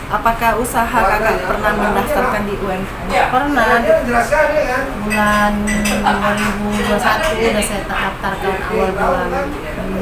Apakah usaha kakak pernah mendaftarkan di UMKM? Pernah, bulan 2021 udah saya daftarkan awal bulan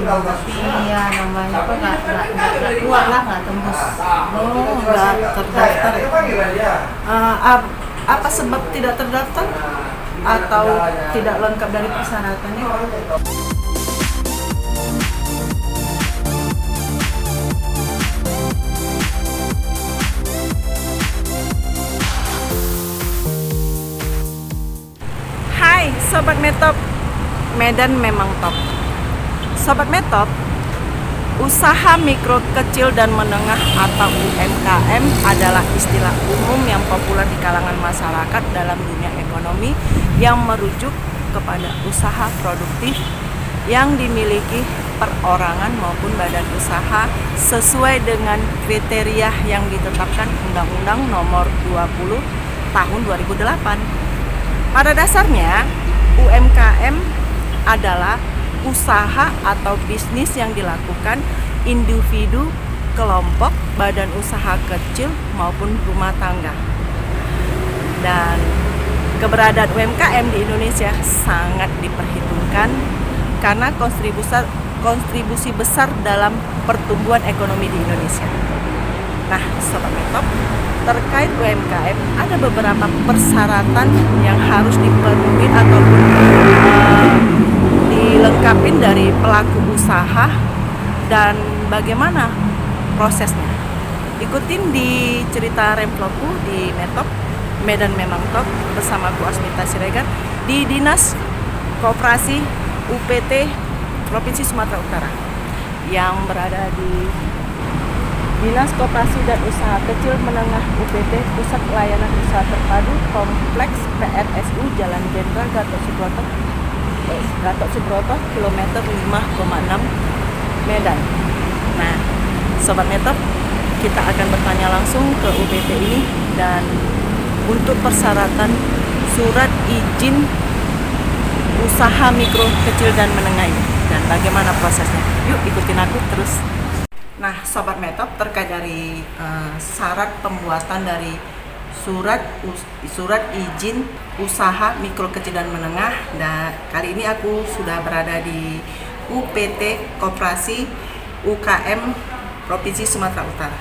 tapi ya namanya apa nggak keluar lah, nggak tembus. Oh, nggak terdaftar. Apa sebab tidak terdaftar? Atau tidak lengkap dari persyaratannya? Hai Sobat Metop, Medan memang top. Sobat Metop, usaha mikro kecil dan menengah atau UMKM adalah istilah umum yang populer di kalangan masyarakat dalam dunia ekonomi yang merujuk kepada usaha produktif yang dimiliki perorangan maupun badan usaha sesuai dengan kriteria yang ditetapkan Undang-Undang Nomor 20 Tahun 2008. Pada dasarnya, UMKM adalah usaha atau bisnis yang dilakukan individu, kelompok, badan usaha kecil maupun rumah tangga. Dan keberadaan UMKM di Indonesia sangat diperhitungkan karena kontribusi besar dalam pertumbuhan ekonomi di Indonesia. Nah, Sobat Metop, terkait UMKM ada beberapa persyaratan yang harus dipenuhi ataupun dilengkapi dari pelaku usaha dan bagaimana prosesnya. Ikutin di cerita Remvlogku di Metop, Medan Memang Top bersama Bu Asmita Siregar di Dinas Koperasi UPT Provinsi Sumatera Utara yang berada di Dinas Koperasi dan Usaha Kecil Menengah UPT Pusat Layanan Usaha Terpadu Kompleks PRSU Jalan Jenderal Gatot Subroto kilometer 5,6 Medan. Nah, Sobat Metop, kita akan bertanya langsung ke UPT ini dan untuk persyaratan surat izin usaha mikro kecil dan menengah ini dan bagaimana prosesnya. Yuk ikutin aku terus. Nah, Sobat Metop, terkait dari syarat pembuatan dari surat izin usaha mikro kecil dan menengah. Dan kali ini aku sudah berada di UPT Koperasi UKM Provinsi Sumatera Utara.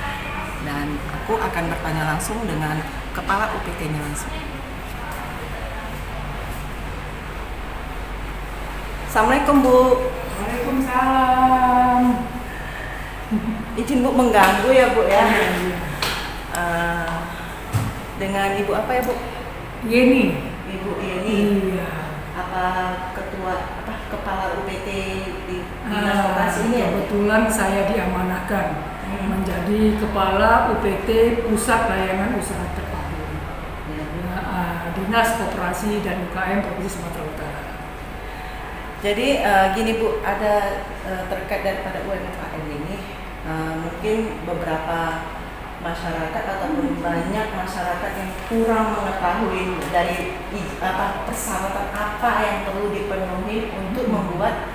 Dan aku akan bertanya langsung dengan kepala UPT-nya langsung. Assalamualaikum Bu. Waalaikumsalam. Izin Bu mengganggu ya Bu ya. Dengan Ibu apa ya Bu? Yeni. Ibu Yeni. Iya. Apa kepala UPT di Dinas Koperasi ini ya? Kebetulan saya diamanahkan menjadi kepala UPT Pusat Layanan Usaha Terpadu. Dinas Koperasi dan UKM Provinsi Sumatera Utara. Jadi gini Bu, ada terkait daripada UMKM ini mungkin beberapa masyarakat ataupun banyak masyarakat yang kurang mengetahui dari persyaratan apa yang perlu dipenuhi untuk membuat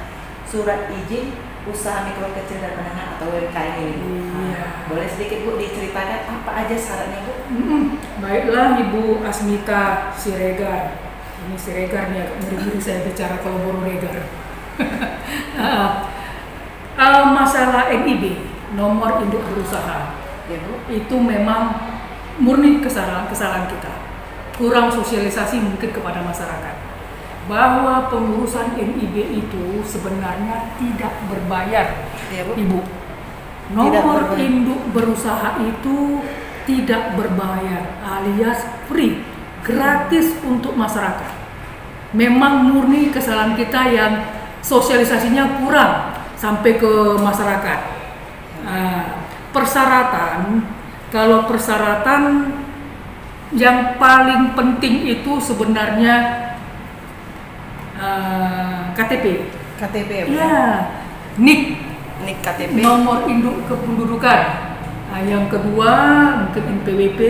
surat izin usaha mikro kecil dan menengah atau UMKM ini. Iya. Boleh sedikit Bu diceritakan apa aja syaratnya Bu? Baiklah Ibu Asmita Siregar. Ini Siregar nih, agak ngeri-ngeri saya bicara kalau baru Regar. Masalah NIB, nomor induk berusaha, Ya Bu. itu memang murni kesalahan kita. Kurang sosialisasi mungkin kepada masyarakat bahwa pengurusan NIB itu sebenarnya tidak berbayar. Ya Bu. Ibu, nomor induk berusaha itu tidak berbayar alias free, gratis untuk masyarakat. Memang murni kesalahan kita yang sosialisasinya kurang sampai ke masyarakat. Kalau persyaratan yang paling penting itu sebenarnya KTP. KTP ya Bu. Ya, NIK. NIK KTP. Nomor induk kependudukan. Yang kedua mungkin NPWP.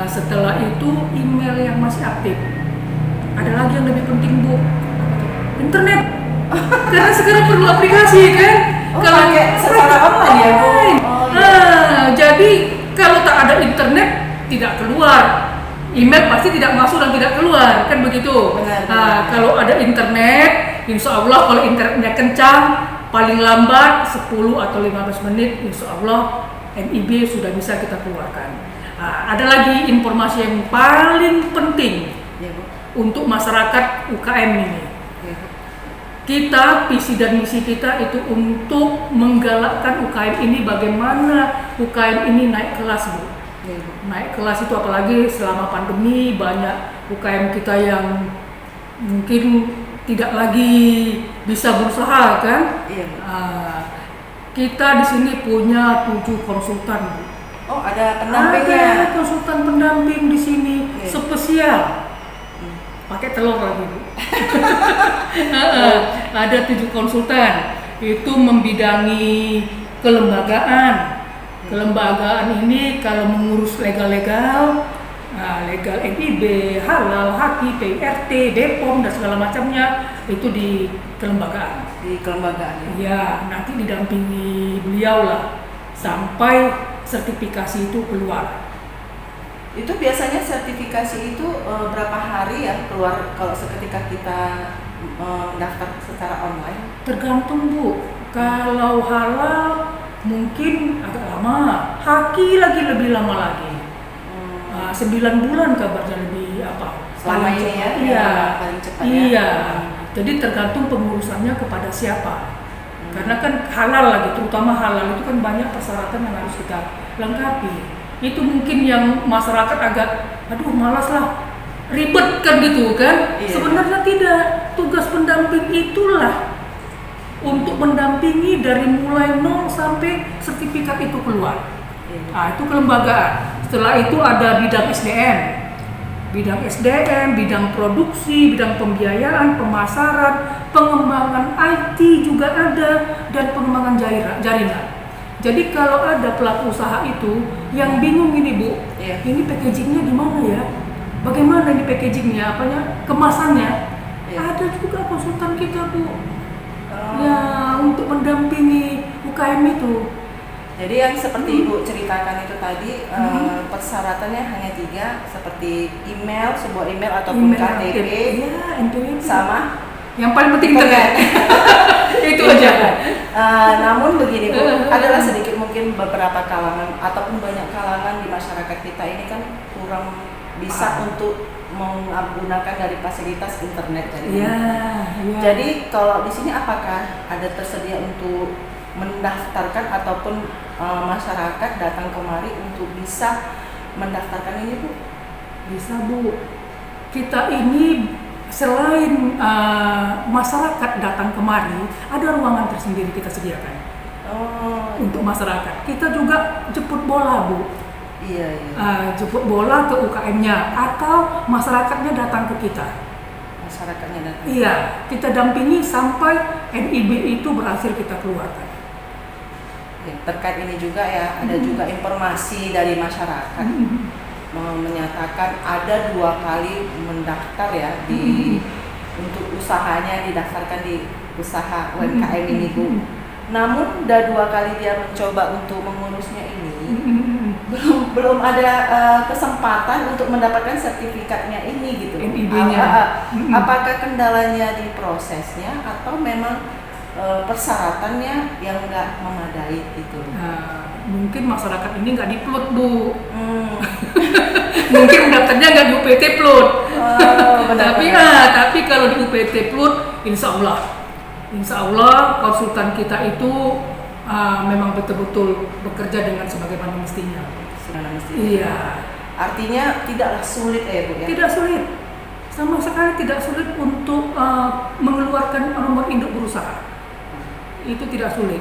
Setelah itu email yang masih aktif. Ada lagi yang lebih penting Bu, internet. Karena sekarang perlu aplikasi kan. Kalau pakai secara online ya Bu. Jadi kalau tidak keluar. Email pasti tidak masuk dan tidak keluar, kan begitu. Benar. Kalau ada internet, insya Allah kalau internetnya kencang, paling lambat 10 atau 15 menit, insya Allah NIB sudah bisa kita keluarkan. Ada lagi informasi yang paling penting Ya, Bu. untuk masyarakat UKM ini. Ya, Bu. Kita, visi dan misi kita itu untuk menggalakkan UKM ini, bagaimana UKM ini naik kelas, Bu. Ya, Bu. Naik kelas itu apalagi selama pandemi banyak UKM kita yang mungkin tidak lagi bisa berusaha, kan? Iya, Bu. Kita di sini punya 7 konsultan, Bu. Oh, ada pendampingnya. Ada konsultan pendamping di sini, Oke. spesial. Pakai telur lagi, Bu. Ada 7 konsultan, itu membidangi kelembagaan. Kelembagaan ini kalau mengurus legal-legal, legal NIB, halal, haki, PRT, BPOM dan segala macamnya itu di kelembagaan. Di kelembagaan. Ya, nanti didampingi beliau lah sampai sertifikasi itu keluar. Itu biasanya sertifikasi itu berapa hari ya keluar kalau seketika kita mendaftar secara online? Tergantung, Bu. Kalau halal mungkin agak lama, haki lagi lebih lama lagi. 9 bulan kabarnya lebih apa? Selama paling ini cepat. ya, Iya. yang paling cepat ya. Iya. Jadi tergantung pengurusannya kepada siapa. Karena kan halal lagi, terutama halal itu kan banyak persyaratan yang harus kita lengkapi. Itu mungkin yang masyarakat agak, aduh malas lah, ribet kan gitu kan? Iya. Sebenarnya tidak. Tugas pendamping itulah untuk mendampingi dari mulai nol sampai sertifikat itu keluar. Itu kelembagaan. Setelah itu ada bidang SDM, bidang produksi, bidang pembiayaan, pemasaran, pengembangan IT juga ada, dan pengembangan jaringan. Jadi kalau ada pelaku usaha itu yang bingung ini, Bu, ini packagingnya gimana ya? Bagaimana ini packagingnya, kemasannya? Ada juga konsultan kita, Bu, ya untuk mendampingi UKM itu. Jadi yang seperti Ibu ceritakan itu tadi persyaratannya hanya 3, seperti email, sebuah email ataupun KTP, NPWP. sama yang paling penting internet. Itu aja. Namun begini, Bu, adalah sedikit mungkin beberapa kalangan ataupun banyak kalangan di masyarakat kita ini kan kurang bisa untuk menggunakan dari fasilitas internet. Jadi kalau di sini apakah ada tersedia untuk mendaftarkan ataupun masyarakat datang kemari untuk bisa mendaftarkan ini, Bu? Bisa, Bu. Kita ini selain masyarakat datang kemari, ada ruangan tersendiri kita sediakan untuk masyarakat. Kita juga jemput bola, Bu. Iya. Jemput bola ke UKM-nya atau masyarakatnya datang ke kita. Masyarakatnya datang. Iya, kita dampingi sampai NIB itu berhasil kita keluarkan. Terkait ini juga ya, ada juga informasi dari masyarakat menyatakan ada 2 kali mendaftar ya untuk usahanya, didaftarkan di usaha UMKM ini, Bu. Namun udah 2 kali dia mencoba untuk mengurusnya ini, belum ada kesempatan untuk mendapatkan sertifikatnya ini gitu. NIB-nya. Apakah kendalanya di prosesnya atau memang persyaratannya yang nggak memadai gitu? Mungkin masyarakat ini nggak di-plot, Bu. Mungkin mendaftarnya nggak di UPT plot. Tapi kalau di UPT plot, insya Allah konsultan kita itu memang betul-betul bekerja dengan sebagaimana mestinya. Iya. Artinya tidaklah sulit ya, Bu ya? Tidak sulit, sama sekali tidak sulit untuk mengeluarkan nomor induk berusaha. Itu tidak sulit.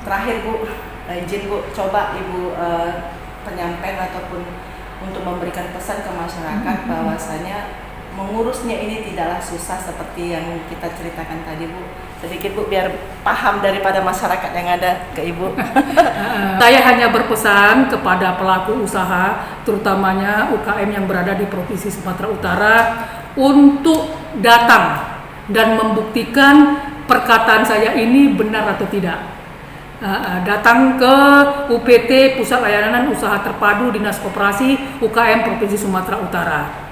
Terakhir, Bu, izin Bu, coba Ibu penyampaian ataupun untuk memberikan pesan ke masyarakat bahwasanya mengurusnya ini tidaklah susah seperti yang kita ceritakan tadi, Bu. Sedikit, Bu, biar paham daripada masyarakat yang ada ke Ibu. Saya hanya berpesan kepada pelaku usaha, terutamanya UKM yang berada di Provinsi Sumatera Utara, untuk datang dan membuktikan perkataan saya ini benar atau tidak. datang ke UPT Pusat Layanan Usaha Terpadu Dinas Koperasi UKM Provinsi Sumatera Utara.